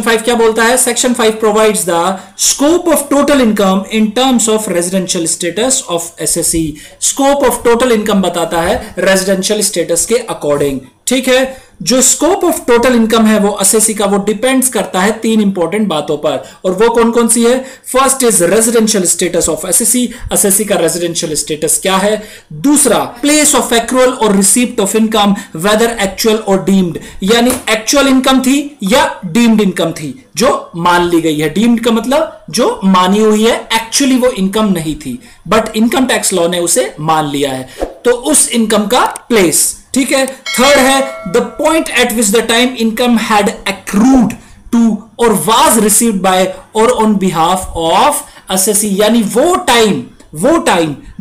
5 क्या बोलता है? Section 5 provides the scope of total income in terms of residential status of SSC. Scope of total income बताता है residential status के according. ठीक है, जो स्कोप ऑफ टोटल इनकम है वो एसएससी का, वो डिपेंड्स करता है 3 इंपॉर्टेंट बातों पर, और वो कौन कौन सी है? First is residential status of assessee, assessee का रेजिडेंशियल स्टेटस क्या है। दूसरा, place of accrual or receipt of income whether actual or deemed, यानी एक्चुअल इनकम थी या डीम्ड इनकम थी जो मान ली गई है। डीम्ड का मतलब जो मानी हुई है, एक्चुअली वो इनकम नहीं थी बट इनकम टैक्स लॉ ने उसे मान लिया है, तो उस इनकम का प्लेस। ठीक है, थर्ड है the point at which the time income had accrued to or was received by or on behalf of assessee, यानी वो time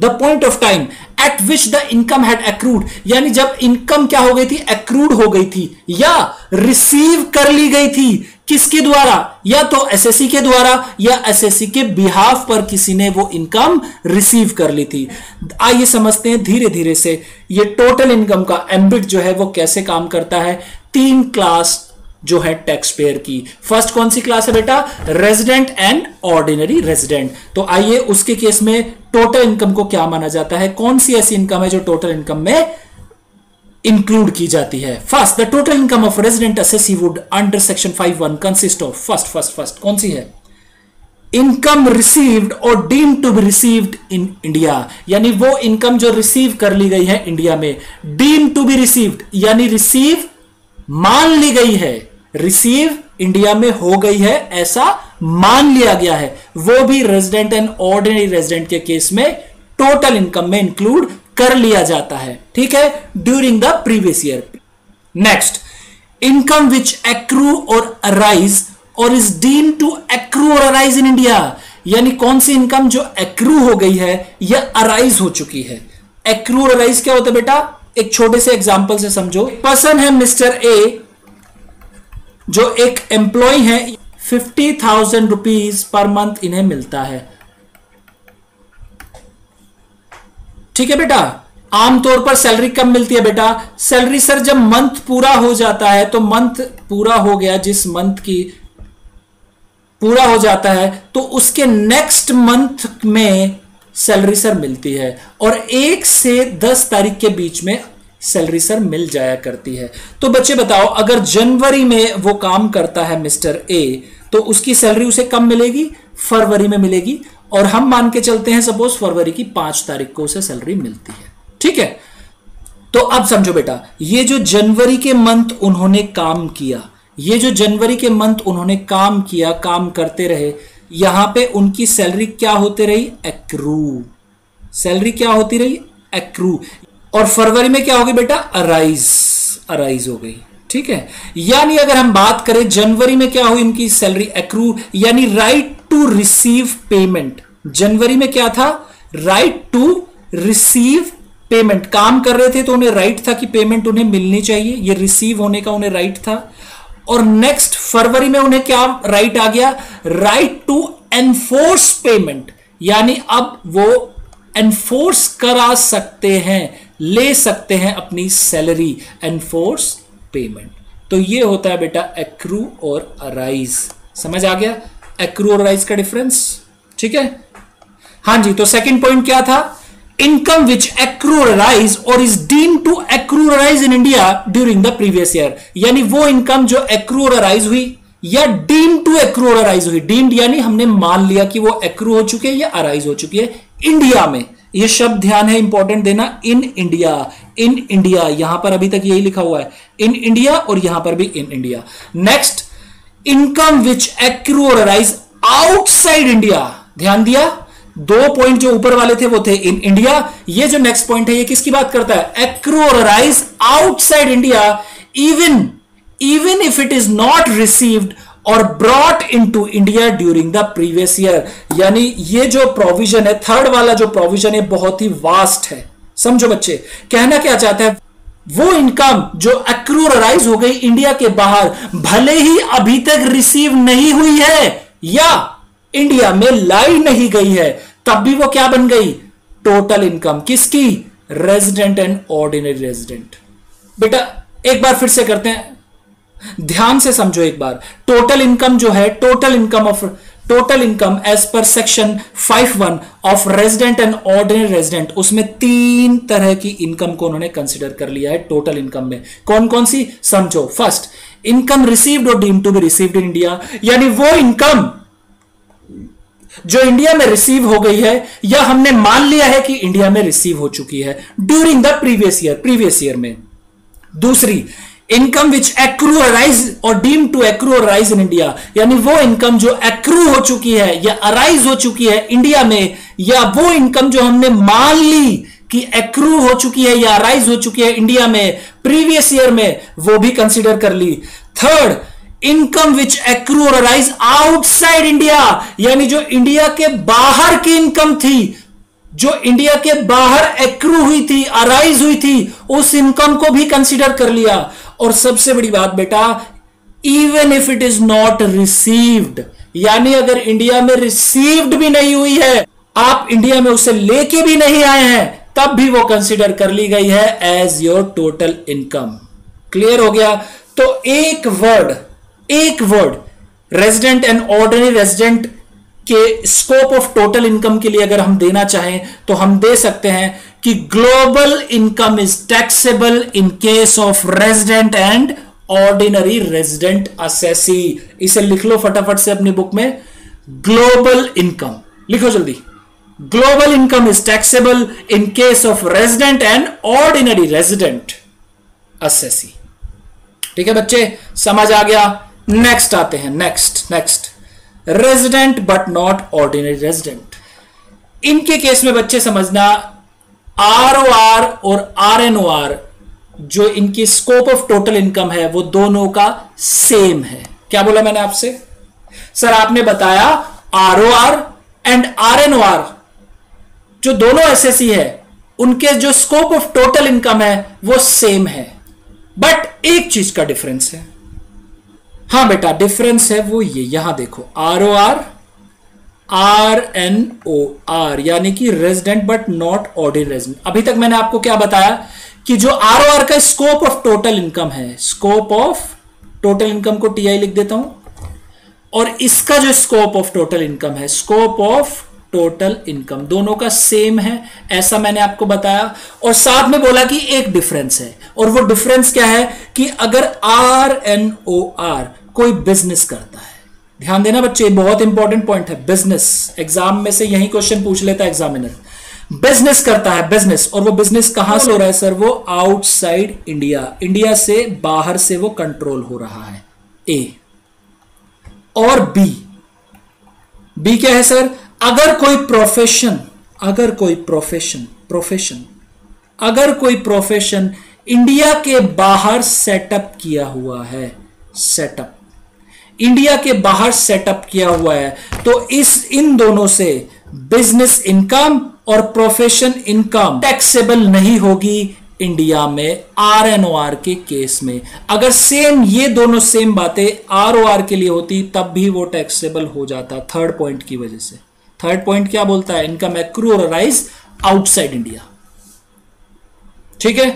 the point of time at which the income had accrued, यानी जब income क्या हो गई थी? Accrued हो गई थी या रिसीव कर ली गई थी। किसके द्वारा? या तो एसएससी के द्वारा या एसएससी के बिहाफ पर किसी ने वो इनकम रिसीव कर ली थी। आइए समझते हैं धीरे धीरे से ये टोटल इनकम का एम्बिट जो है वो कैसे काम करता है। 3 क्लास जो है टैक्स पेयर की। फर्स्ट कौन सी क्लास है बेटा? Resident and ordinary resident. तो आइए उसके केस में टोटल इनकम को क्या माना जाता है, कौन सी ऐसी इनकम है जो टोटल इनकम में इंक्लूड की जाती है। First, the total income of resident assessee would under section 5(1) consist of first कौन सी है? Income received or deemed to be received in India, यानी वो इनकम जो रिसीव कर ली गई है इंडिया में। डीम्ड टू बी रिसीव्ड यानी रिसीव मान ली गई है, रिसीव इंडिया में हो गई है ऐसा मान लिया गया है, वो भी रेजिडेंट एंड ऑर्डिनरी रेजिडेंट के केस में टोटल इनकम में इंक्लूड कर लिया जाता है। ठीक है, during the previous year. Next, income which accrue और अराइज और इज डीम्ड टू एक्रू और अराइज इन इंडिया, यानी कौन सी इनकम जो एक्रू हो गई है या अराइज हो चुकी है। एक्रू और अराइज क्या होता है बेटा? एक छोटे से एग्जांपल से समझो। पर्सन है मिस्टर ए जो एक एम्प्लॉय है, 50,000 रुपीज पर मंथ इन्हें मिलता है। ठीक है बेटा, आमतौर पर सैलरी कब मिलती है बेटा? सैलरी सर जब मंथ पूरा हो जाता है, तो मंथ पूरा हो गया, जिस मंथ की पूरा हो जाता है तो उसके नेक्स्ट मंथ में सैलरी सर मिलती है, और 1 से 10 तारीख के बीच में सैलरी सर मिल जाया करती है। तो बच्चे बताओ, अगर जनवरी में वो काम करता है मिस्टर ए, तो उसकी सैलरी उसे कब मिलेगी? फरवरी में मिलेगी, और हम मान के चलते हैं सपोज फरवरी की 5 तारीख को उसे सैलरी मिलती है। ठीक है, तो अब समझो बेटा, ये जो जनवरी के मंथ उन्होंने काम किया, ये जो जनवरी के मंथ उन्होंने काम किया, काम करते रहे, यहां पे उनकी सैलरी क्या होती रही? एक्रू। सैलरी क्या होती रही? एक्रू। और फरवरी में क्या होगी बेटा? अराइज हो गई। ठीक है, यानी अगर हम बात करें जनवरी में क्या हुई इनकी सैलरी? एक्रू, यानी राइट टू रिसीव पेमेंट। जनवरी में क्या था? Right to receive payment. काम कर रहे थे तो उन्हें राइट था कि पेमेंट उन्हें मिलनी चाहिए, ये रिसीव होने का उन्हें राइट था। और नेक्स्ट फरवरी में उन्हें क्या राइट आ गया? राइट टू एनफोर्स पेमेंट, यानी अब वो एनफोर्स करा सकते हैं, ले सकते हैं अपनी सैलरी, एनफोर्स पेमेंट। तो ये होता है बेटा एक्रू और अराइज। समझ आ गया एक्रू और अराइज का डिफरेंस? ठीक है, हाँ जी। तो सेकंड पॉइंट क्या था? इनकम विच एक्रू और अराइज और इज डीम्ड टू एक्रू और arise in India during the previous year, यानी वो इनकम जो एक्रू और अराइज हुई या डीम्ड टू एक्रू और अराइज हुई। डीम्ड यानी हमने मान लिया कि वो एक्रू हो चुके हैं या अराइज हो चुकी है इंडिया में। ये शब्द ध्यान है, इंपॉर्टेंट देना, इन इंडिया। इन इंडिया, यहां पर अभी तक यही लिखा हुआ है, इन इंडिया, और यहां पर भी इन India. Next, income which accrue और अराइज आउटसाइड इंडिया। ध्यान दिया, 2 पॉइंट जो ऊपर वाले थे वो थे इन इंडिया, ये जो नेक्स्ट पॉइंट है ये किसकी बात करता है? एक्रू और arise outside India, even if it is not received और brought into India during the previous year. यानी ये जो प्रोविजन है, थर्ड वाला जो प्रोविजन है, बहुत ही वास्ट है। समझो बच्चे, कहना क्या चाहता है? वो इनकम जो एक्रू और अराइज हो गई इंडिया के बाहर, भले ही अभी तक रिसीव नहीं हुई है या इंडिया में लाई नहीं गई है, तब भी वो क्या बन गई? Total income. किसकी? Resident and ordinary resident. बेटा एक बार फिर से करते हैं, ध्यान से समझो एक बार, टोटल इनकम जो है, total income as per section 5(1) of resident and ordinary resident, उसमें 3 तरह की इनकम को उन्होंने कंसिडर कर लिया है टोटल इनकम में। कौन कौन सी समझो। First, income received or deemed to be received in India, यानी वो इनकम जो इंडिया में रिसीव हो गई है या हमने मान लिया है कि इंडिया में रिसीव हो चुकी है ड्यूरिंग द प्रीवियस ईयर में। दूसरी, income which accrue arise or deem to accrue arise in India, यानी वो इनकम जो एक्रू हो चुकी है या अराइज हो चुकी है इंडिया में, या वो इनकम जो हमने मान ली कि एक्रू हो चुकी है या अराइज हो चुकी है इंडिया में प्रीवियस ईयर में, वो भी कंसीडर कर ली। थर्ड, इनकम विच एक्रू और अराइज आउटसाइड इंडिया, यानी जो इंडिया के बाहर की इनकम थी, जो इंडिया के बाहर एक्रू हुई थी, अराइज हुई थी, उस इनकम को भी कंसीडर कर लिया। और सबसे बड़ी बात बेटा, even if it is not received, यानी अगर इंडिया में रिसीव्ड भी नहीं हुई है, आप इंडिया में उसे लेके भी नहीं आए हैं, तब भी वो कंसीडर कर ली गई है as your total income. Clear हो गया। तो एक word resident and ordinary resident के स्कोप ऑफ टोटल इनकम के लिए अगर हम देना चाहें तो हम दे सकते हैं कि global income is taxable in case of resident and ordinary resident assessee. इसे लिख लो फटाफट से अपनी बुक में, ग्लोबल इनकम लिखो जल्दी। Global income is taxable in case of resident and ordinary resident assessee. ठीक है बच्चे, समझ आ गया। नेक्स्ट आते हैं, next resident but not ordinary resident. इनके केस में बच्चे समझना, आरओआर और आरएनओआर जो इनकी स्कोप ऑफ टोटल इनकम है वो दोनों का सेम है। क्या बोला मैंने आपसे? सर आपने बताया आरओआर एंड आरएनओआर जो दोनों एसएससी है उनके जो स्कोप ऑफ टोटल इनकम है वो सेम है, बट एक चीज का डिफरेंस है। हां बेटा डिफरेंस है वो ये, यहां देखो, आरओआर आरएनओआर यानी कि resident but not ordinary resident. अभी तक मैंने आपको क्या बताया कि जो आरओआर का स्कोप ऑफ टोटल इनकम है, स्कोप ऑफ टोटल इनकम को टीआई लिख देता हूं, और इसका जो स्कोप ऑफ टोटल इनकम है, स्कोप ऑफ टोटल इनकम दोनों का सेम है, ऐसा मैंने आपको बताया। और साथ में बोला कि एक डिफरेंस है, और वो डिफरेंस क्या है कि अगर आरएनओआर कोई बिजनेस करता है, ध्यान देना बच्चे, बहुत इंपॉर्टेंट पॉइंट है, बिजनेस, एग्जाम में से यही क्वेश्चन पूछ लेता है एग्जामिनर, बिजनेस करता है, बिजनेस, और वो बिजनेस कहां से हो रहा है सर? वो आउटसाइड इंडिया, इंडिया से बाहर से वो कंट्रोल हो रहा है, ए। और बी क्या है सर? अगर कोई प्रोफेशन इंडिया के बाहर सेटअप किया हुआ है, इंडिया के बाहर सेटअप किया हुआ है, तो इन दोनों से बिजनेस इनकम और प्रोफेशन इनकम टैक्सेबल नहीं होगी इंडिया में आरएनओआर के केस में। अगर सेम ये दोनों सेम बातें आरओआर के लिए होती तब भी वो टैक्सेबल हो जाता, थर्ड पॉइंट की वजह से। थर्ड पॉइंट क्या बोलता है? इनकम एक्रू और अराइज आउटसाइड इंडिया। ठीक है,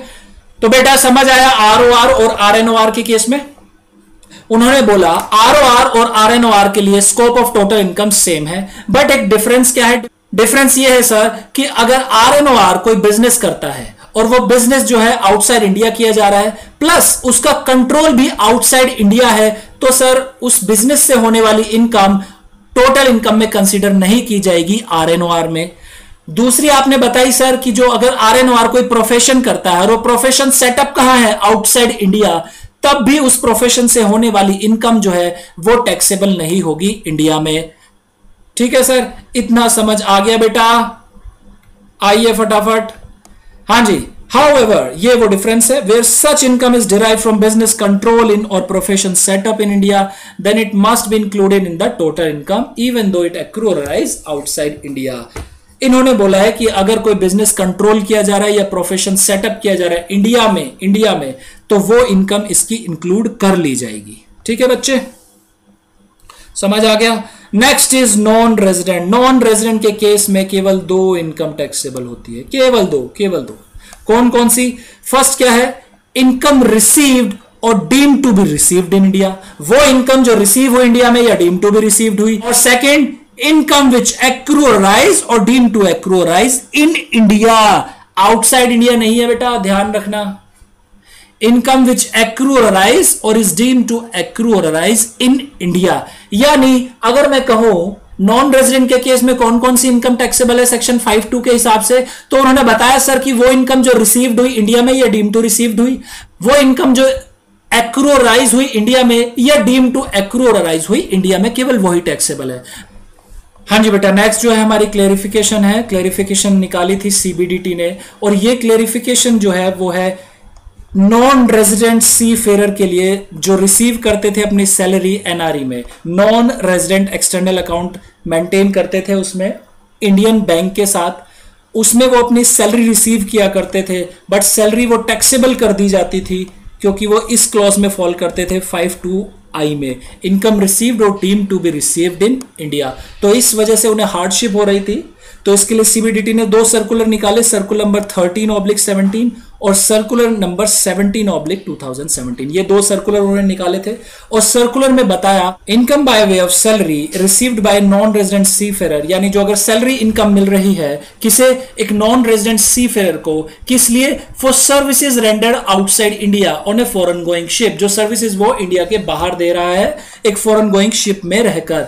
तो बेटा समझ आया आरओआर और आरएनओआर के केस में? उन्होंने बोला आरओआर और आरएनओआर के लिए scope of total income same है, बट एक डिफरेंस क्या है? डिफरेंस ये है सर कि अगर आरएनओआर कोई बिजनेस करता है और वो बिजनेस जो है आउटसाइड इंडिया किया जा रहा है, प्लस उसका कंट्रोल भी आउटसाइड इंडिया है, तो सर उस बिजनेस से होने वाली इनकम टोटल इनकम में कंसीडर नहीं की जाएगी आरएनओआर में। दूसरी आपने बताई सर कि जो अगर आरएनओआर कोई प्रोफेशन करता है और वो प्रोफेशन सेटअप कहां है? आउटसाइड इंडिया, तब भी उस प्रोफेशन से होने वाली इनकम जो है वो टैक्सेबल नहीं होगी इंडिया में। ठीक है सर, इतना समझ आ गया बेटा? आइए फटाफट। हां जी, however ये वो डिफरेंस है, where such income is derived from business control in or profession set up in India, then it must be included in the total income even though it accrue or arise outside India। इन्होंने बोला है कि अगर कोई business control किया जा रहा है या प्रोफेशन सेटअप किया जा रहा है इंडिया में तो वो इनकम इसकी इंक्लूड कर ली जाएगी। ठीक है बच्चे, समझ आ गया? Next is non resident. Non resident के केस में केवल 2 इनकम टैक्सेबल होती है, केवल दो। कौन कौन सी? फर्स्ट क्या है? Income received or deem to be received in India, वो इनकम जो रिसीव हुई इंडिया में या डीम टू बी रिसीव्ड हुई। और second, income which accrue arise or deem to accrue arise in India, outside India नहीं है बेटा, ध्यान रखना। Income which accrue arise or is deem to accrue arise in India, यानी अगर मैं कहूं नॉन रेजिडेंट के केस में कौन कौन सी इनकम टैक्सेबल है सेक्शन 5(2) के हिसाब से, तो उन्होंने बताया सर कि वो इनकम जो रिसीव्ड हुई इंडिया में या डीम टू रिसीव्ड हुई, वो इनकम जो एक्रू राइज हुई इंडिया में या डीम टू एक्रू राइज हुई इंडिया में, केवल वही टैक्सेबल है। हाँ जी बेटा, नेक्स्ट जो है हमारी क्लेरिफिकेशन है। क्लेरिफिकेशन निकाली थी सीबीडीटी ने, और ये क्लेरिफिकेशन जो है वो है नॉन रेजिडेंट सी फेरर के लिए जो रिसीव करते थे अपनी सैलरी एनआरई में, non resident external account maintain करते थे उसमें इंडियन बैंक के साथ, उसमें वो अपनी सैलरी रिसीव किया करते थे, बट सैलरी वो टैक्सेबल कर दी जाती थी क्योंकि वो इस क्लॉज में फॉल करते थे 5(2)I में, income received or deem to be received in India. तो इस वजह से उन्हें हार्डशिप हो रही थी, तो इसके लिए सीबीडीटी ने 2 सर्कुलर निकाले, सर्कुलर नंबर 13/17 और सर्कुलर नंबर 17/2017। ये 2 सर्कुलर उन्होंने निकाले थे, और सर्कुलर में बताया income by way of salary received by non resident seafarer, यानी जो अगर सैलरी इनकम मिल रही है किसे, एक नॉन रेजिडेंट सी फेरर को, किस लिए, for services rendered outside India on a foreign going ship, जो सर्विसेज वो इंडिया के बाहर दे रहा है एक फॉरेन गोइंग शिप में रहकर,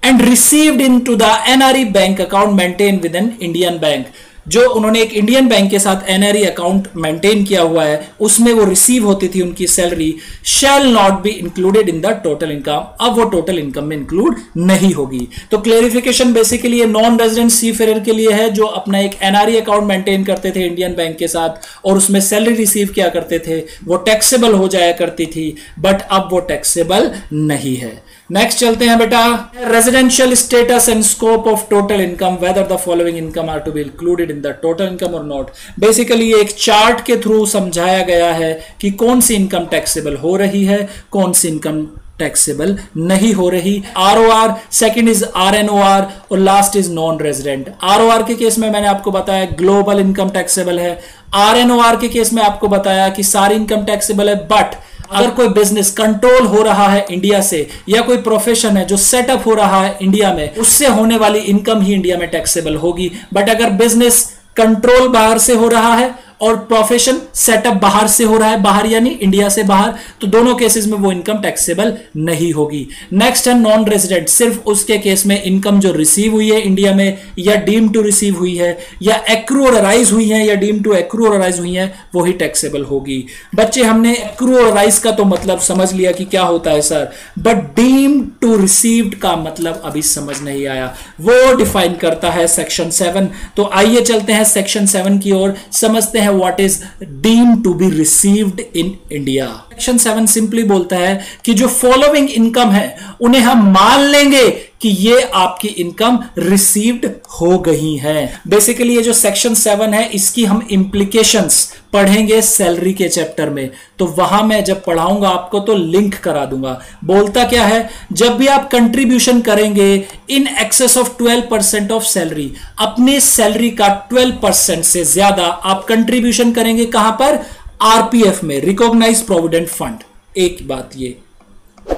and received into the NRE bank account maintain with an Indian bank, जो उन्होंने एक इंडियन बैंक के साथ एनआरई अकाउंट मेंटेन किया हुआ है, उसमें वो रिसीव होती थी उनकी salary, shall not be included in the total income, अब वो टोटल इनकम में इंक्लूड नहीं होगी। तो क्लेरिफिकेशन बेसिकली ये नॉन रेजिडेंट सी फेरर के लिए है जो अपना एक एनआरई अकाउंट मेंटेन करते थे इंडियन बैंक के साथ और उसमें सैलरी रिसीव किया करते थे, वो टैक्सेबल हो जाया करती थी, बट अब वो टैक्सेबल नहीं है। नेक्स्ट चलते हैं बेटा, residential status and scope of total income, whether the following income are to be included in the total income or not. Basically ये एक चार्ट के थ्रू समझाया गया है कि कौन सी इनकम टैक्सेबल हो रही है, कौन सी इनकम टैक्सेबल नहीं हो रही। आरओआर, सेकंड इज आरएनओआर और last is non resident. ROR के केस में मैंने आपको बताया ग्लोबल इनकम टैक्सेबल है, आरएनओआर के केस में आपको बताया कि सारी इनकम टैक्सेबल है, बट अगर कोई बिजनेस कंट्रोल हो रहा है इंडिया से या कोई प्रोफेशन है जो सेटअप हो रहा है इंडिया में, उससे होने वाली इनकम ही इंडिया में टैक्सेबल होगी। बट अगर बिजनेस कंट्रोल बाहर से हो रहा है और प्रोफेशन सेटअप बाहर से हो रहा है, बाहर यानी इंडिया से बाहर, तो दोनों केसेस में वो इनकम टैक्सेबल नहीं होगी। नेक्स्ट है नॉन रेजिडेंट, सिर्फ उसके केस में इनकम जो रिसीव हुई है इंडिया में या डीम टू रिसीव हुई है या एक्रू और राइज हुई है या डीम टू एक्रू और राइज हुई है, वो ही टैक्सेबल होगी। बच्चे हमने एक्रू और राइज का तो मतलब समझ लिया कि क्या होता है sir, but deem to received का मतलब अभी समझ नहीं आया, वो डिफाइन करता है सेक्शन 7। तो आइए चलते हैं सेक्शन 7 की ओर, समझते हैं what is deemed to be received in India। Section 7 simply बोलता है कि जो फॉलोइंग इनकम है उन्हें हम मान लेंगे कि ये आपकी इनकम रिसीव्ड हो गई है। बेसिकली ये जो सेक्शन 7 है इसकी हम इंप्लीकेशंस पढ़ेंगे सैलरी के चैप्टर में, तो वहां मैं जब पढ़ाऊंगा आपको तो लिंक करा दूंगा। बोलता क्या है, जब भी आप कंट्रीब्यूशन करेंगे in excess of 12% of salary, अपनी सैलरी का 12% से ज्यादा आप कंट्रीब्यूशन करेंगे, कहां पर, आरपीएफ में, रिकॉग्नाइज प्रोविडेंट फंड। एक बात ये,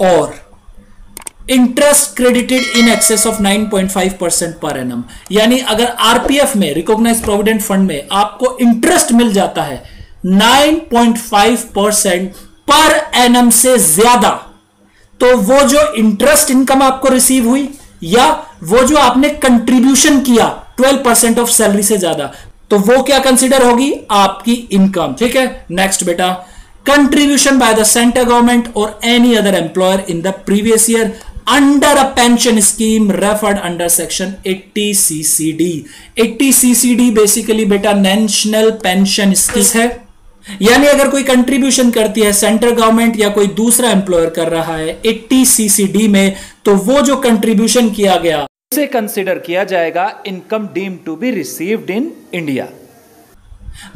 और interest credited in excess of 9.5% per annum, यानी अगर आरपीएफ में, रिकॉग्नाइज प्रोविडेंट फंड में आपको इंटरेस्ट मिल जाता है 9.5% पर एनम से ज्यादा, तो वो जो इंटरेस्ट इनकम आपको रिसीव हुई या वो जो आपने कंट्रीब्यूशन किया 12% ऑफ सैलरी से ज्यादा, तो वो क्या कंसिडर होगी, आपकी इनकम। ठीक है, नेक्स्ट बेटा, contribution by the central government और any other employer in the previous year under a pension scheme referred under section 80 CCD। 80 CCD basically बेटा नेशनल पेंशन स्कीम है, यानी अगर कोई कंट्रीब्यूशन करती है सेंट्रल गवर्नमेंट या कोई दूसरा एम्प्लॉयर कर रहा है 80 CCD में, तो वो जो कंट्रीब्यूशन किया गया उसे कंसिडर किया जाएगा income deemed to be received in India.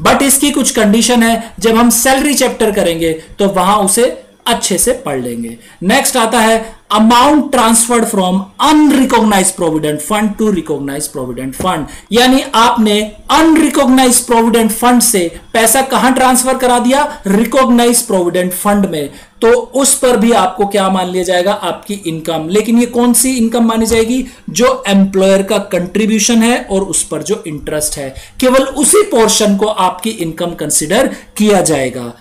But इसकी कुछ कंडीशन है, जब हम सैलरी चैप्टर करेंगे तो वहां उसे अच्छे से पढ़ लेंगे। नेक्स्ट आता है amount transferred from unrecognised provident fund to recognised provident fund, यानी आपने अनरिकॉग्नाइज्ड प्रोविडेंट फंड से पैसा कहां ट्रांसफर करा दिया, रिकॉग्नाइज्ड प्रोविडेंट फंड में, तो उस पर भी आपको क्या मान लिया जाएगा, आपकी इनकम। लेकिन ये कौन सी इनकम मानी जाएगी, जो एम्प्लॉयर का कंट्रीब्यूशन है और उस पर जो इंटरेस्ट है, केवल उसी पोर्शन को आपकी इनकम कंसिडर किया जाएगा।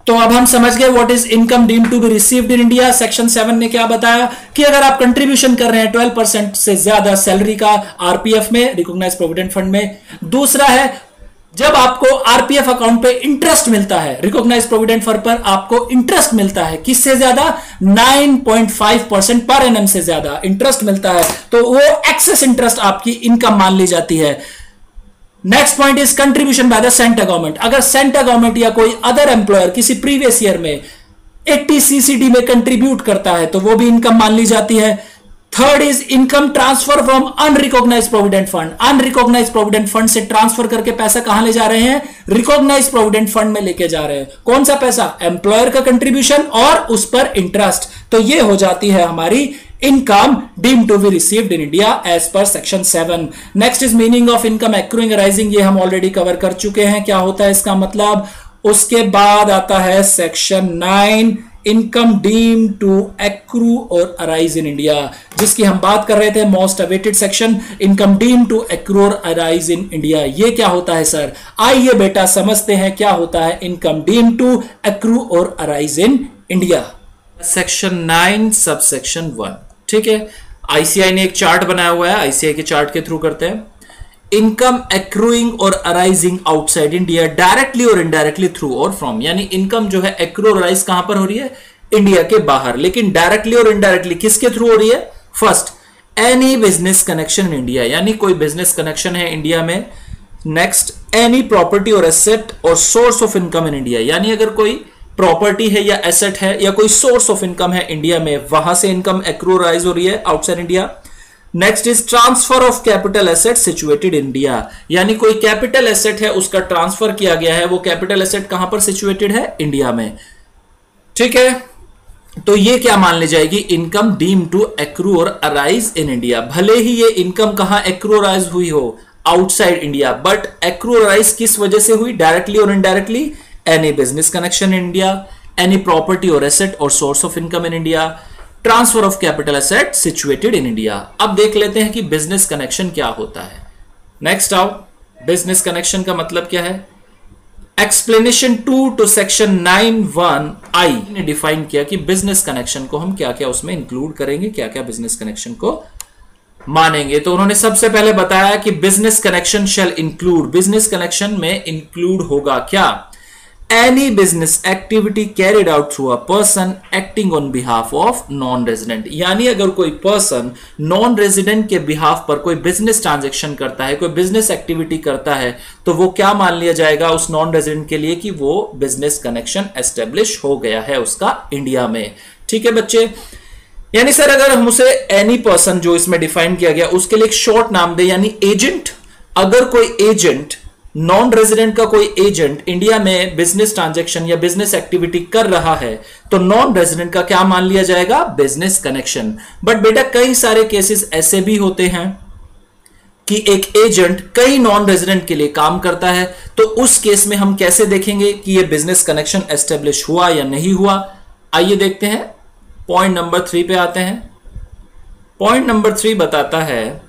तो अब हम समझ गए what is income deemed to be received in India. Section 7 ने क्या बताया कि अगर आप कंट्रीब्यूशन कर रहे हैं 12% से ज्यादा सैलरी का आरपीएफ में, रिकॉग्नाइज्ड प्रोविडेंट फंड में। दूसरा है जब आपको आरपीएफ अकाउंट पे इंटरेस्ट मिलता है, रिकॉग्नाइज्ड प्रोविडेंट फंड पर आपको इंटरेस्ट मिलता है, किससे ज्यादा, 9.5% पर एनएम से ज्यादा इंटरेस्ट मिलता है, तो वो एक्सेस इंटरेस्ट आपकी इनकम मान ली जाती है। Next point is contribution by the centre government. अगर सेंटर गवर्नमेंट या कोई अदर एम्प्लॉयर किसी प्रीवियस ईयर में 80 सीसीडी में कंट्रीब्यूट करता है तो वो भी इनकम मान ली जाती है। Third is income transfer from unrecognised provident fund. Unrecognised provident fund से ट्रांसफर करके पैसा कहां ले जा रहे हैं, रिकॉग्नाइज्ड प्रोविडेंट फंड में लेके जा रहे हैं। कौन सा पैसा, एम्प्लॉयर का कंट्रीब्यूशन और उस पर इंटरेस्ट। तो ये हो जाती है हमारी income deemed to be received in India as per section 7। Next is meaning of income accruing arising, ये हम ऑलरेडी कवर कर चुके हैं, क्या होता है इसका मतलब। उसके बाद आता है section 9, income deemed to accrue और अराइज इन इंडिया, जिसकी हम बात कर रहे थे, most awaited section, income deemed to accrue और अराइज इन इंडिया। ये क्या होता है सर, आइए बेटा समझते हैं क्या होता है इनकम डीम्ड टू एक्रू और arise in India. Section 9 sub section 1, ठीक है। आईसीआई ने एक चार्ट बनाया हुआ है, आईसीआई के चार्ट के थ्रू करते हैं। इनकम एक्रूइंग और अराइजिंग आउटसाइड इंडिया डायरेक्टली और इनडायरेक्टली थ्रू और फ्रॉम, यानी इनकम जो है एक्रू और अराइज कहां पर हो रही है, इंडिया के बाहर, लेकिन डायरेक्टली और इनडायरेक्टली किसके थ्रू हो रही है। First, any business connection in India, यानी कोई बिजनेस कनेक्शन है इंडिया में। नेक्स्ट, एनी प्रॉपर्टी और एसेट और source of income in India, यानी अगर कोई प्रॉपर्टी है या एसेट है या कोई सोर्स ऑफ इनकम है इंडिया में, वहां से इनकम एक्रू राइज हो रही है outside India. Next is transfer of capital asset situated India, यानी कोई कैपिटल एसेट है उसका ट्रांसफर किया गया है, वो कैपिटल एसेट कहां पर सिचुएटेड है, इंडिया में, ठीक है। तो ये क्या मान ली जाएगी, इनकम डीम्ड टू एक्रू और अराइज इन इंडिया। भले ही ये इनकम कहां एक्रू और अराइज हुई हो, आउटसाइड इंडिया, बट एक्रू और अराइज किस वजह से हुई, डायरेक्टली और indirectly, any business connection in India, any property or asset or source of income in India, transfer of capital asset situated in India। अब देख लेते हैं कि business connection क्या होता है। Next आओ, business connection का मतलब क्या है। Explanation 2 to section 9(1)(I) ने डिफाइन किया कि business connection को हम क्या क्या उसमें इंक्लूड करेंगे, क्या क्या business connection को मानेंगे। तो उन्होंने सबसे पहले बताया कि business connection shall include, business connection में include होगा क्या, any business activity carried out through a person acting on behalf of non-resident, यानी अगर कोई पर्सन नॉन रेजिडेंट के बिहाफ पर कोई बिजनेस ट्रांजैक्शन करता है, कोई बिजनेस एक्टिविटी करता है, तो वो क्या मान लिया जाएगा उस नॉन रेजिडेंट के लिए कि वो बिजनेस कनेक्शन एस्टेब्लिश हो गया है उसका इंडिया में, ठीक है बच्चे। यानी सर अगर हम उसे एनी पर्सन जो इसमें डिफाइन किया गया उसके लिए एक शॉर्ट नाम दे, यानी एजेंट, अगर कोई एजेंट, नॉन रेजिडेंट का कोई एजेंट इंडिया में बिजनेस ट्रांजैक्शन या बिजनेस एक्टिविटी कर रहा है तो नॉन रेजिडेंट का क्या मान लिया जाएगा, बिजनेस कनेक्शन। बट बेटा कई सारे केसेस ऐसे भी होते हैं कि एक एजेंट कई नॉन रेजिडेंट के लिए काम करता है, तो उस केस में हम कैसे देखेंगे कि यह बिजनेस कनेक्शन एस्टेब्लिश हुआ या नहीं हुआ। आइए देखते हैं, पॉइंट नंबर 3 पे आते हैं। पॉइंट नंबर 3 बताता है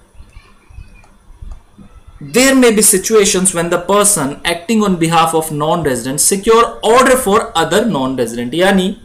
there may be situations when the person acting on behalf of non-resident secure order for other non-resident, यानी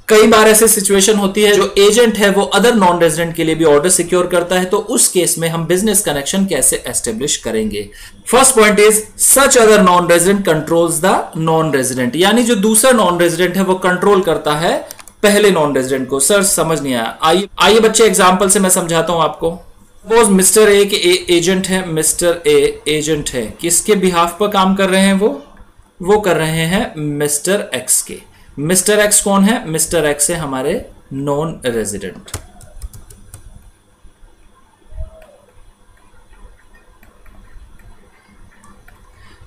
कई बार ऐसे सिचुएशन होती है जो एजेंट है वो अदर नॉन रेजिडेंट के लिए भी ऑर्डर सिक्योर करता है, तो उस केस में हम बिजनेस कनेक्शन कैसे एस्टेब्लिश करेंगे। First point is such other non resident controls the non resident, यानी जो दूसरा नॉन रेजिडेंट है वो कंट्रोल करता है पहले नॉन रेजिडेंट को। सर समझ नहीं आया, आइए बच्चे एग्जाम्पल से मैं समझाता हूं आपको। सपोज मिस्टर ए के एजेंट है, मिस्टर ए एजेंट है, किसके बिहाफ पर काम कर रहे हैं वो कर रहे हैं मिस्टर एक्स के। मिस्टर एक्स कौन है, मिस्टर एक्स है हमारे नॉन रेजिडेंट।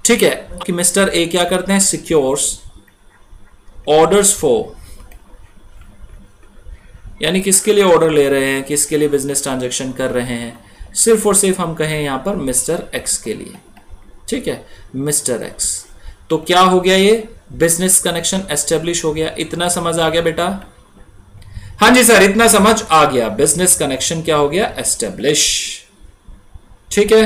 ठीक है कि मिस्टर ए क्या करते हैं, सिक्योर्स ऑर्डर्स फॉर यानी किसके लिए ऑर्डर ले रहे हैं, किसके लिए बिजनेस ट्रांजैक्शन कर रहे हैं, सिर्फ और सिर्फ हम कहें यहां पर मिस्टर एक्स के लिए, ठीक है, मिस्टर एक्स। तो क्या हो गया, ये बिजनेस कनेक्शन एस्टेब्लिश हो गया। इतना समझ आ गया बेटा? हाँ जी सर, इतना समझ आ गया। बिजनेस कनेक्शन क्या हो गया, एस्टेब्लिश, ठीक है।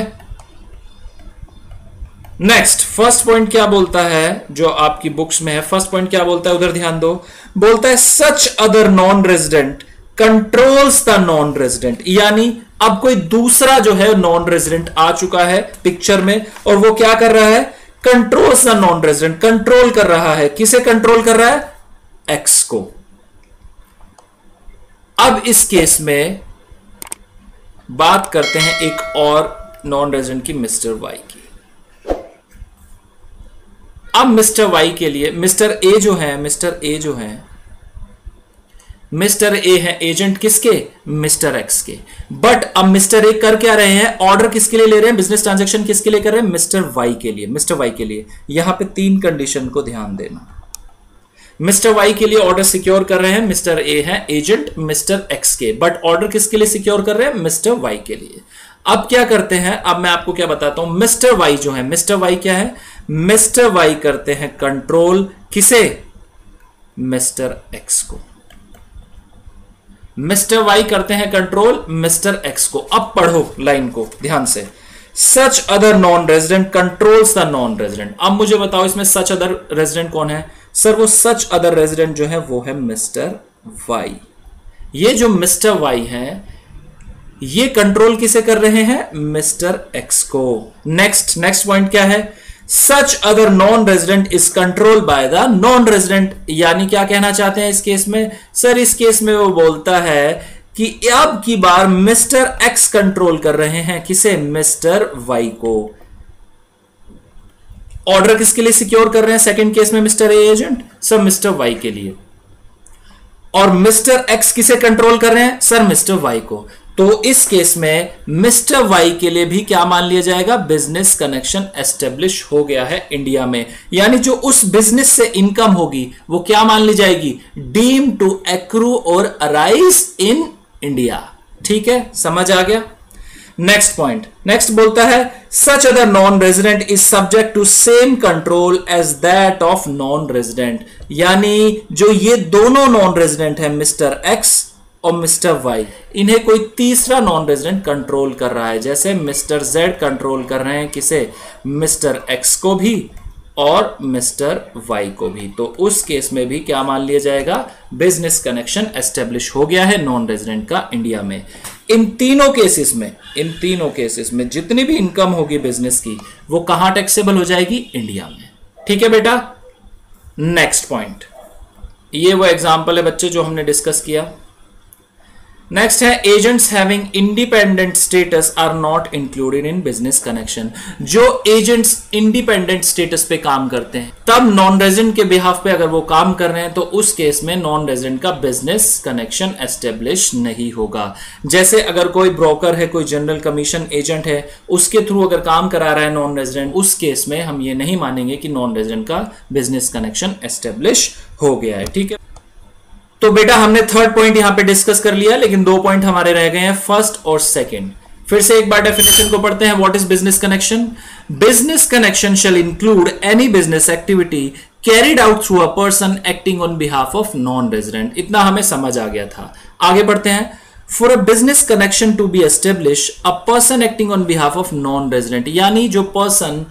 नेक्स्ट, फर्स्ट पॉइंट क्या बोलता है जो आपकी बुक्स में है, फर्स्ट पॉइंट क्या बोलता है, उधर ध्यान दो। बोलता है such other non resident controls the non resident, यानी अब कोई दूसरा जो है नॉन रेजिडेंट आ चुका है पिक्चर में, और वो क्या कर रहा है, controls the non resident, control कर रहा है। किसे कंट्रोल कर रहा है, एक्स को। अब इस केस में बात करते हैं एक और नॉन रेजिडेंट की, मिस्टर वाई की। अब मिस्टर वाई के लिए मिस्टर ए जो है, मिस्टर ए है एजेंट किसके, मिस्टर एक्स के। बट अब मिस्टर ए कर क्या रहे हैं, ऑर्डर किसके लिए ले रहे हैं, बिजनेस ट्रांजैक्शन किसके लिए कर रहे हैं, मिस्टर वाई के लिए, मिस्टर वाई के लिए। यहां पे 3 कंडीशन को ध्यान देना। मिस्टर वाई के लिए ऑर्डर सिक्योर कर रहे हैं, मिस्टर ए है एजेंट मिस्टर एक्स के, बट ऑर्डर किसके लिए सिक्योर कर रहे हैं, मिस्टर वाई के लिए। अब क्या करते हैं, अब मैं आपको क्या बताता हूं, मिस्टर वाई जो है, मिस्टर वाई क्या है, मिस्टर वाई करते हैं कंट्रोल किसे, मिस्टर एक्स को। मिस्टर वाई करते हैं कंट्रोल मिस्टर एक्स को। अब पढ़ो लाइन को ध्यान से, सच other non resident controls the non resident. अब मुझे बताओ इसमें सच अदर रेजिडेंट कौन है, सर वो सच अदर रेजिडेंट जो है वो है मिस्टर वाई। ये जो मिस्टर वाई है ये कंट्रोल किसे कर रहे हैं, मिस्टर एक्स को। नेक्स्ट पॉइंट क्या है, such other non resident is control by the non resident, यानी क्या कहना चाहते हैं इस केस में, सर इस केस में वो बोलता है कि अब की बार मिस्टर एक्स कंट्रोल कर रहे हैं किसे, मिस्टर वाई को। ऑर्डर किसके लिए सिक्योर कर रहे हैं सेकंड केस में, mister A agent, sir mister Y के लिए। और मिस्टर एक्स किसे कंट्रोल कर रहे हैं, सर मिस्टर वाई को। तो इस केस में मिस्टर वाई के लिए भी क्या मान लिया जाएगा, बिजनेस कनेक्शन एस्टेब्लिश हो गया है इंडिया में। यानी जो उस बिजनेस से इनकम होगी वो क्या मान ली जाएगी, डीम टू एक्रू और अराइज इन इंडिया। ठीक है, समझ आ गया। नेक्स्ट पॉइंट, नेक्स्ट बोलता है such other non resident is subject to same control as that of non resident, यानी जो ये दोनों नॉन रेजिडेंट है मिस्टर एक्स और मिस्टर वाई, इन्हें कोई तीसरा नॉन रेजिडेंट कंट्रोल कर रहा है। जैसे मिस्टर जेड कंट्रोल कर रहे हैं किसे, मिस्टर एक्स को भी और मिस्टर वाई को भी। तो उस केस में भी क्या मान लिया जाएगा, बिजनेस कनेक्शन एस्टेब्लिश हो गया है नॉन रेजिडेंट का इंडिया में। इन तीनों केसेस में जितनी भी इनकम होगी बिजनेस की वो कहां टैक्सेबल हो जाएगी, इंडिया में। ठीक है बेटा। नेक्स्ट पॉइंट, ये वो एग्जांपल है बच्चे जो हमने डिस्कस किया। नेक्स्ट है agents having independent status are not included in business connection. जो एजेंट्स इंडिपेंडेंट स्टेटस पे काम करते हैं तब नॉन रेजिडेंट के बिहाफ पे अगर वो काम कर रहे हैं तो उस केस में नॉन रेजिडेंट का बिजनेस कनेक्शन एस्टेब्लिश नहीं होगा। जैसे अगर कोई ब्रोकर है, कोई जनरल कमीशन एजेंट है, उसके थ्रू अगर काम करा रहा है नॉन रेजिडेंट, उस केस में हम ये नहीं मानेंगे कि नॉन रेजिडेंट का बिजनेस कनेक्शन एस्टेब्लिश हो गया है। ठीक है, तो बेटा हमने थर्ड पॉइंट यहां पे डिस्कस कर लिया, लेकिन 2 पॉइंट हमारे रह गए हैं, फर्स्ट और सेकंड। फिर से एक बार डेफिनेशन को पढ़ते हैं। What is business connection? Business connection shall include any business activity carried out through a person acting on behalf of non resident. इतना हमें समझ आ गया था। आगे बढ़ते हैं। For a business connection to be establish a person acting on behalf of non resident, यानी जो पर्सन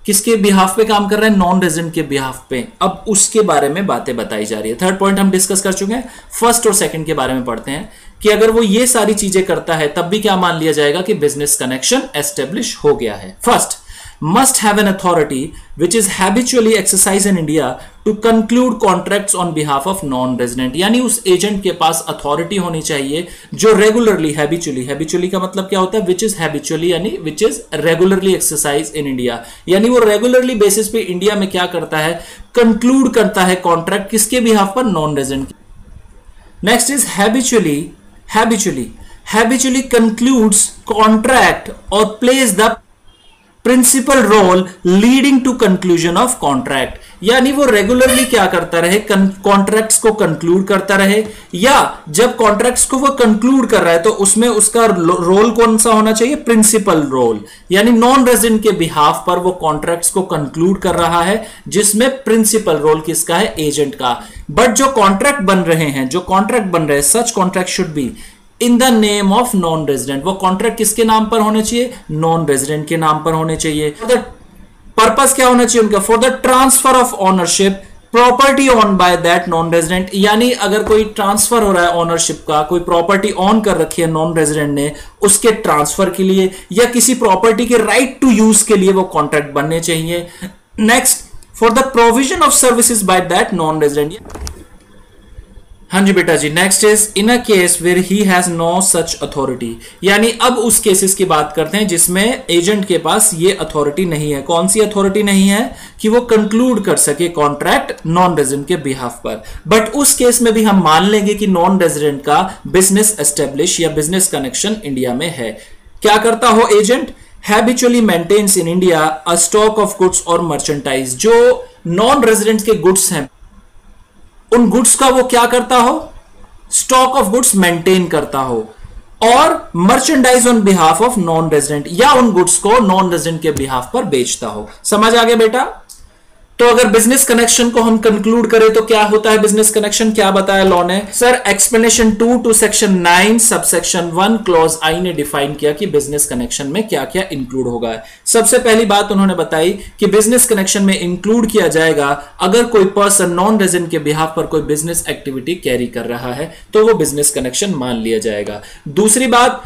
किसके बिहाफ पे काम कर रहे हैं, नॉन रेजिडेंट के बिहाफ पे, अब उसके बारे में बातें बताई जा रही है। थर्ड पॉइंट हम डिस्कस कर चुके हैं। फर्स्ट और सेकंड के बारे में पढ़ते हैं कि अगर वो ये सारी चीजें करता है तब भी क्या मान लिया जाएगा कि बिजनेस कनेक्शन एस्टेब्लिश हो गया है। First, must have an authority which is habitually exercised in India to conclude contracts on behalf of non-resident, यानी उस एजेंट के पास अथॉरिटी होनी चाहिए जो रेगुलरली, हैबिचुअली का मतलब क्या होता है, which is habitually यानी which is regularly exercised in India, यानी वो रेगुलरली बेसिस पे इंडिया में क्या करता है, कंक्लूड करता है कॉन्ट्रैक्ट किसके बिहाफ पर, non resident. Next is habitually concludes contract और plays the principal role leading to conclusion of contract, यानी वो रेगुलरली क्या करता रहे, कॉन्ट्रैक्ट्स को कंक्लूड करता रहे, या जब कॉन्ट्रैक्ट्स को वो कंक्लूड कर रहा है तो उसमें उसका रोल कौन सा होना चाहिए, प्रिंसिपल रोल, यानी नॉन रेजिडेंट के बिहाफ पर वो कॉन्ट्रैक्ट्स को कंक्लूड कर रहा है, जिसमें प्रिंसिपल रोल किसका है, एजेंट का। बट जो कॉन्ट्रैक्ट बन रहे हैं, सच contract should be in the name of non resident. वो कॉन्ट्रैक्ट किसके नाम पर होने चाहिए, नॉन रेजिडेंट के नाम पर होने चाहिए। पर्पस क्या होना चाहिए उनका, for the transfer of ownership property on by that non resident, यानी अगर कोई ट्रांसफर हो रहा है ओनरशिप का, कोई प्रॉपर्टी ऑन कर रखी है नॉन रेजिडेंट ने, उसके ट्रांसफर के लिए या किसी प्रॉपर्टी के राइट टू यूज के लिए वो कॉन्ट्रैक्ट बनने चाहिए। Next, for the provision of services by that non resident. हाँ जी बेटा जी, next is in a case where he has no such authority, यानी अब उस केसेस की बात करते हैं जिसमें एजेंट के पास ये अथॉरिटी नहीं है। कौन सी अथॉरिटी नहीं है, कि वो कंक्लूड कर सके कॉन्ट्रैक्ट नॉन रेजिडेंट के बिहाफ पर। बट उस केस में भी हम मान लेंगे कि नॉन रेजिडेंट का बिजनेस एस्टेब्लिश या बिजनेस कनेक्शन इंडिया में है। क्या करता हो agent, habitually maintains in India a stock of goods और मर्चेंटाइज। जो नॉन रेजिडेंट के गुड्स हैं, उन गुड्स का वो क्या करता हो, स्टॉक ऑफ गुड्स मेंटेन करता हो, और merchandise on behalf of non resident, या उन गुड्स को नॉन रेजिडेंट के बिहाफ पर बेचता हो। समझ आ गया बेटा। तो अगर बिजनेस कनेक्शन को हम कंक्लूड करें तो क्या होता है बिजनेस कनेक्शन, क्या बताया लॉ ने। Sir explanation 2 to section 9 subsection 1 clause I ने डिफाइन किया कि बिजनेस कनेक्शन में क्या क्या इंक्लूड होगा। सबसे पहली बात उन्होंने बताई कि बिजनेस कनेक्शन में इंक्लूड किया जाएगा अगर कोई पर्सन नॉन रेजिडेंट के बिहाफ पर कोई बिजनेस एक्टिविटी कैरी कर रहा है तो वो बिजनेस कनेक्शन मान लिया जाएगा। दूसरी बात,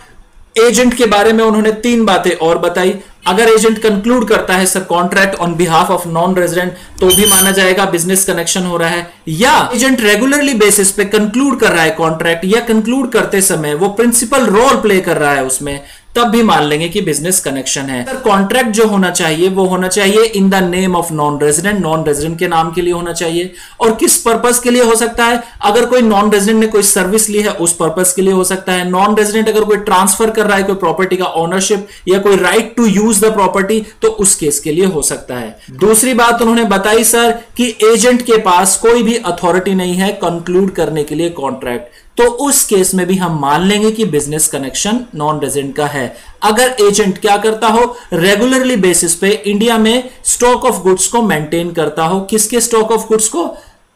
एजेंट के बारे में उन्होंने 3 बातें और बताई। अगर एजेंट कंक्लूड करता है sir contract on behalf of non resident तो भी माना जाएगा बिजनेस कनेक्शन हो रहा है, या एजेंट रेगुलरली बेसिस पे कंक्लूड कर रहा है कॉन्ट्रैक्ट, या कंक्लूड करते समय वो प्रिंसिपल रोल प्ले कर रहा है उसमें, तब भी मान लेंगे कि बिजनेस कनेक्शन है। सर कॉन्ट्रैक्ट जो होना चाहिए वो होना चाहिए in the name of non resident, non resident के नाम के लिए होना चाहिए। और किस पर्पस के लिए हो सकता है, अगर कोई नॉन रेजिडेंट ने कोई सर्विस ली है उस पर्पस के लिए हो सकता है। नॉन रेजिडेंट अगर कोई ट्रांसफर कर रहा है कोई प्रॉपर्टी का ओनरशिप या कोई right to use the property तो उस केस के लिए हो सकता है। दूसरी बात उन्होंने बताई सर कि एजेंट के पास कोई भी अथॉरिटी नहीं है कंक्लूड करने के लिए कॉन्ट्रैक्ट, तो उस केस में भी हम मान लेंगे कि बिजनेस कनेक्शन नॉन रेजिडेंट का है। अगर एजेंट क्या करता हो, रेगुलरली बेसिस पे इंडिया में स्टॉक ऑफ गुड्स को मेंटेन करता हो, किसके स्टॉक ऑफ गुड्स को,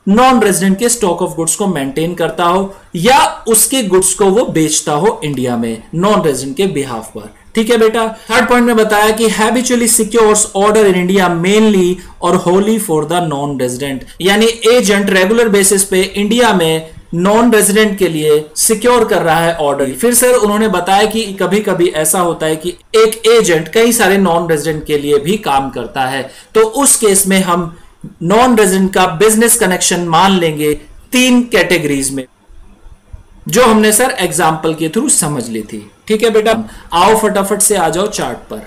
नॉन रेजिडेंट के स्टॉक ऑफ गुड्स को मेंटेन करता हो, या उसके गुड्स को वो बेचता हो इंडिया में नॉन रेजिडेंट के बिहाफ पर। ठीक है बेटा। थर्ड पॉइंट में बताया कि habitually secures order in India mainly और wholly for the non resident, यानी एजेंट रेगुलर बेसिस पे इंडिया में नॉन रेजिडेंट के लिए सिक्योर कर रहा है ऑर्डर। फिर सर उन्होंने बताया कि कभी कभी ऐसा होता है कि एक एजेंट कई सारे नॉन रेजिडेंट के लिए भी काम करता है, तो उस केस में हम नॉन रेजिडेंट का बिजनेस कनेक्शन मान लेंगे 3 कैटेगरीज में, जो हमने सर एग्जाम्पल के थ्रू समझ ली थी। ठीक है बेटा, आओ फटाफट से आ जाओ चार्ट पर।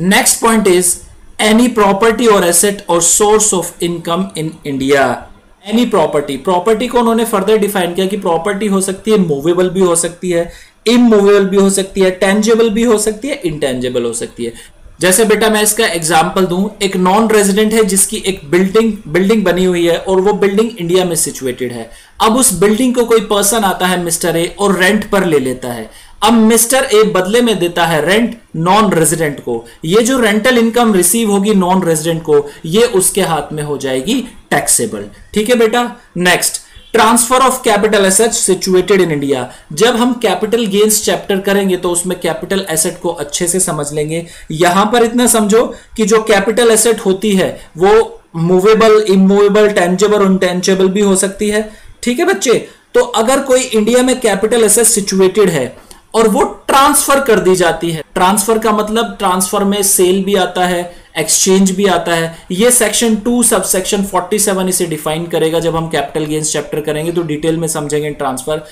Next point is any property और एसेट और source of income in India. Any property, property को उन्होंने फर्दर डिफाइन किया कि प्रॉपर्टी हो सकती है मूवेबल भी हो सकती है, इमूवेबल भी हो सकती है, टेंजेबल भी हो सकती है, इंटेंजेबल हो सकती है। जैसे बेटा मैं इसका एग्जांपल दूं, एक नॉन रेजिडेंट है जिसकी एक बिल्डिंग बनी हुई है और वो बिल्डिंग इंडिया में सिचुएटेड है। अब उस बिल्डिंग को कोई पर्सन आता है मिस्टर ए और रेंट पर ले लेता है। अब मिस्टर ए बदले में देता है रेंट नॉन रेजिडेंट को। ये जो रेंटल इनकम रिसीव होगी नॉन रेजिडेंट को, ये उसके हाथ में हो जाएगी टैक्सेबल। ठीक है बेटा। Next, transfer of capital asset situated in India. जब हम कैपिटल गेन्स चैप्टर करेंगे तो उसमें कैपिटल एसेट को अच्छे से समझ लेंगे। यहां पर इतना समझो कि जो कैपिटल एसेट होती है वो मूवेबल, इमूवेबल, टेंजेबल, अनटेंजेबल भी हो सकती है। ठीक है बच्चे। तो अगर कोई इंडिया में कैपिटल एसेट सिचुएटेड है और वो ट्रांसफर कर दी जाती है, ट्रांसफर का मतलब ट्रांसफर में सेल भी आता है, एक्सचेंज भी आता है। ये सेक्शन 2 सब सेक्शन 47 इसे डिफाइन करेगा। जब हम कैपिटल गेन्स चैप्टर करेंगे तो डिटेल में समझेंगे ट्रांसफर।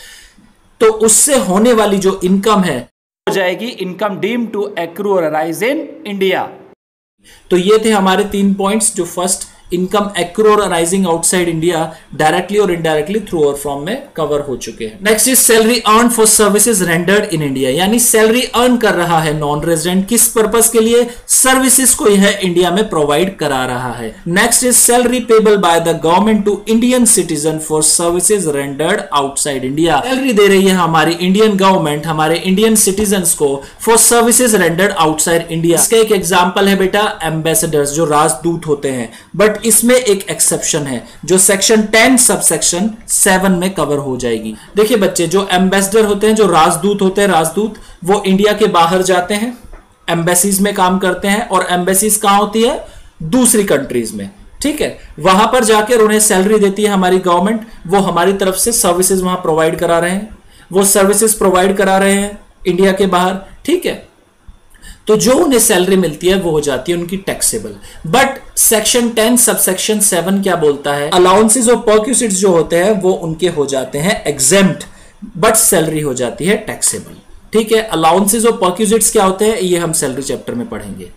तो उससे होने वाली जो इनकम है हो जाएगी इनकम डीम टू एक्रू और अराइज इन इंडिया। तो ये थे हमारे 3 पॉइंट्स जो फर्स्ट इनकम एक्रू और अराइजिंग आउटसाइड इंडिया डायरेक्टली और इनडायरेक्टली थ्रू और फ्रॉम में कवर हो चुके हैं। Next is salary earn for services rendered in India, यानी सैलरी अर्न कर रहा है नॉन रेजिडेंट, किस पर्पस के लिए? सर्विसेज को यह इंडिया में प्रोवाइड करा रहा है। Next is salary payable by the government to Indian citizen for services rendered outside India, salary दे रही है हमारी इंडियन गवर्नमेंट हमारे इंडियन सिटीजन को for services rendered outside India. इसका एक एग्जांपल है बेटा एम्बेसडर्स, जो राजदूत होते हैं, बट इसमें एक एक्सेप्शन है जो सेक्शन 10 सबसेक्शन 7 में कवर हो जाएगी। देखिए बच्चे, जो एम्बेसडर होते हैं, जो राजदूत होते हैं, राजदूत वो इंडिया के बाहर जाते हैं, एम्बेसीज में काम करते हैं, और एम्बेसीज कहां होती है? दूसरी कंट्रीज में, ठीक है। वहां पर जाकर उन्हें सैलरी देती है हमारी गवर्नमेंट, वो हमारी तरफ से सर्विसेज वहां प्रोवाइड करा रहे हैं, वो सर्विसेज प्रोवाइड करा रहे हैं इंडिया के बाहर, ठीक है। तो जो उन्हें सैलरी मिलती है वो हो जाती है उनकी टैक्सेबल। बट सेक्शन 10 सबसेक्शन 7 क्या बोलता है? अलाउंसेस और पर्क्यूसिट्स जो होते हैं वो उनके हो जाते हैं एग्जेम्प्ट, बट सैलरी हो जाती है टैक्सेबल, ठीक है। अलाउंसेस और पर्क्यूसिट्स क्या होते हैं ये हम सैलरी चैप्टर में पढ़ेंगे।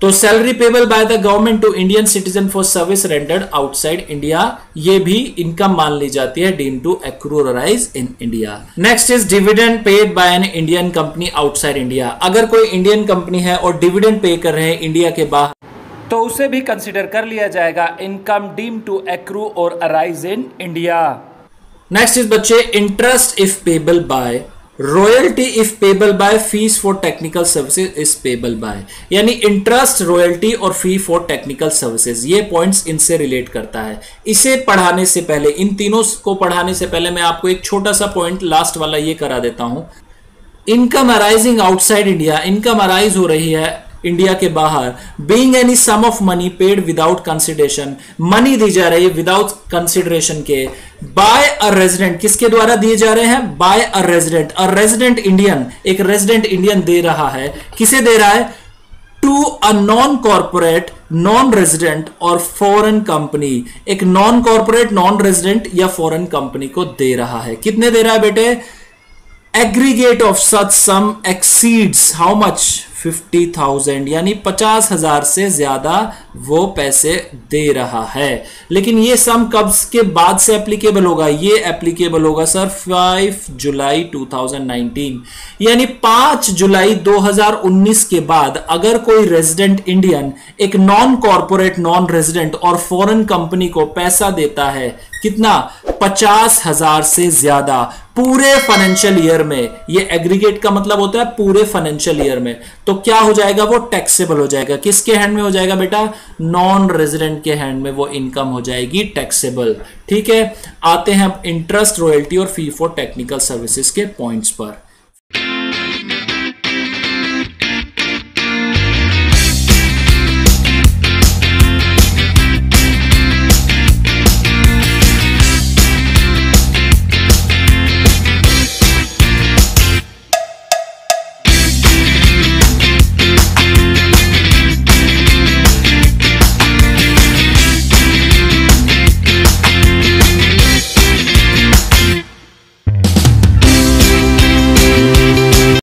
तो salary payable by the government to Indian citizen for service rendered outside India, ये भी इनकम मान ली जाती है डीम्ड टू एक्रू और arise in India. Next is dividend paid by an Indian company outside India. अगर कोई इंडियन कंपनी है और डिविडेंड पे कर रहे हैं इंडिया के बाहर, तो उसे भी कंसिडर कर लिया जाएगा इनकम डीम्ड टू एक्रू और arise in India. Next is बच्चे interest if payable by, royalty if payable by, fees for technical services is payable by, यानी इंटरेस्ट, रॉयल्टी और फी फॉर टेक्निकल सर्विसेज, ये points इनसे relate करता है। इसे पढ़ाने से पहले, इन तीनों को पढ़ाने से पहले मैं आपको एक छोटा सा पॉइंट लास्ट वाला ये करा देता हूं। Income arising outside India, income arise हो रही है इंडिया के बाहर, being any sum of money paid without consideration, money दी जा रही है विदाउट कंसिडरेशन के, बाय अ रेजिडेंट, किसके द्वारा दिए जा रहे हैं? बाय अ रेजिडेंट इंडियन, एक रेजिडेंट इंडियन दे रहा है, किसे दे रहा है? To a non corporate, non resident और फॉरेन कंपनी, एक नॉन कॉर्पोरेट, नॉन रेजिडेंट या फॉरेन कंपनी को दे रहा है। कितने दे रहा है बेटे? Aggregate of such sum exceeds how much? 50,000, यानी 50,000 से ज्यादा वो पैसे दे रहा है। लेकिन ये सम कब के बाद से एप्लीकेबल होगा? ये एप्लीकेबल होगा सर 5 जुलाई 2019, यानी 5 जुलाई 2019 के बाद अगर कोई रेजिडेंट इंडियन एक नॉन कॉर्पोरेट, नॉन रेजिडेंट और फॉरेन कंपनी को पैसा देता है, कितना? 50,000 से ज्यादा पूरे फाइनेंशियल ईयर में, ये एग्रीगेट का मतलब होता है पूरे फाइनेंशियल ईयर में, तो क्या हो जाएगा? वो टैक्सेबल हो जाएगा। किसके हैंड में हो जाएगा बेटा? नॉन रेजिडेंट के हैंड में वो इनकम हो जाएगी टैक्सेबल, ठीक है। आते हैं अब इंटरेस्ट, रॉयल्टी और फी फॉर टेक्निकल सर्विसेज के पॉइंट्स पर।